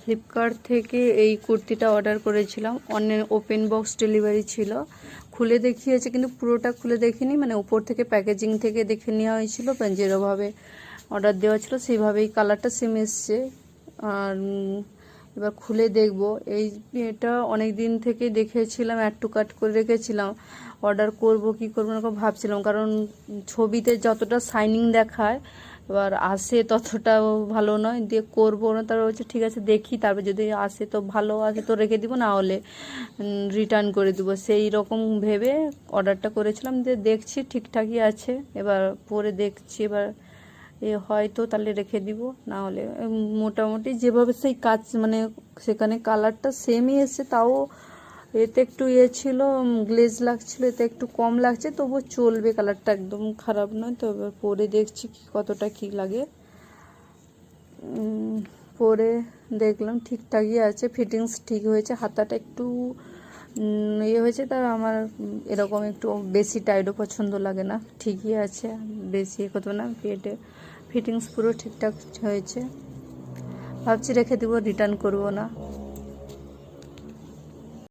Flipkart থেকে এই কুর্তিটা অর্ডার করেছিলাম। অনেক ওপেন বক্স ডেলিভারি ছিল। খুলে দেখিয়েছে কিন্তু পুরোটা খুলে দেখিনি, মানে উপর থেকে প্যাকেজিং থেকে দেখে নেওয়া হয়েছিল, যেভাবে অর্ডার দেওয়া ছিল সেইভাবেই কালারটা সেম এসছে। আর এবার খুলে দেখব। এটা অনেক দিন থেকে দেখেছিলাম, অ্যাড টু কার্ট করে রেখেছিলাম, অর্ডার করব কি করবো না ভাবছিলাম, কারণ ছবিতে যতটা শাইনিং দেখায় এবার আসে ততটাও ভালো নয়, দিয়ে করবো না। তারপর হচ্ছে ঠিক আছে দেখি, তারপর যদি আসে তো ভালো আসে তো রেখে দিব, না হলে রিটার্ন করে দিব, সেই রকম ভেবে অর্ডারটা করেছিলাম। দিয়ে দেখছি ঠিকঠাকই আছে, এবার পরে দেখছি এবার হয়তো তাহলে রেখে দিব, না হলে মোটামুটি যেভাবে সেই কাজ মানে সেখানে কালারটা সেমই এসছে, তাও এতে একটু ছিল, গ্লেজ লাগছিল, এতে একটু কম লাগছে, তবু চলবে, কালারটা একদম খারাপ নয়। তো এবার পরে দেখছি কতটা কি লাগে। পরে দেখলাম ঠিকঠাকই আছে, ফিটিংস ঠিক হয়েছে, হাতাটা একটু হয়েছে, তার আমার এরকম একটু বেশি টাইটও পছন্দ লাগে না, ঠিকই আছে, বেশি করতে না, ফিটিংস পুরো ঠিকঠাক হয়েছে। ভাবছি রেখে দেবো, রিটার্ন করব না।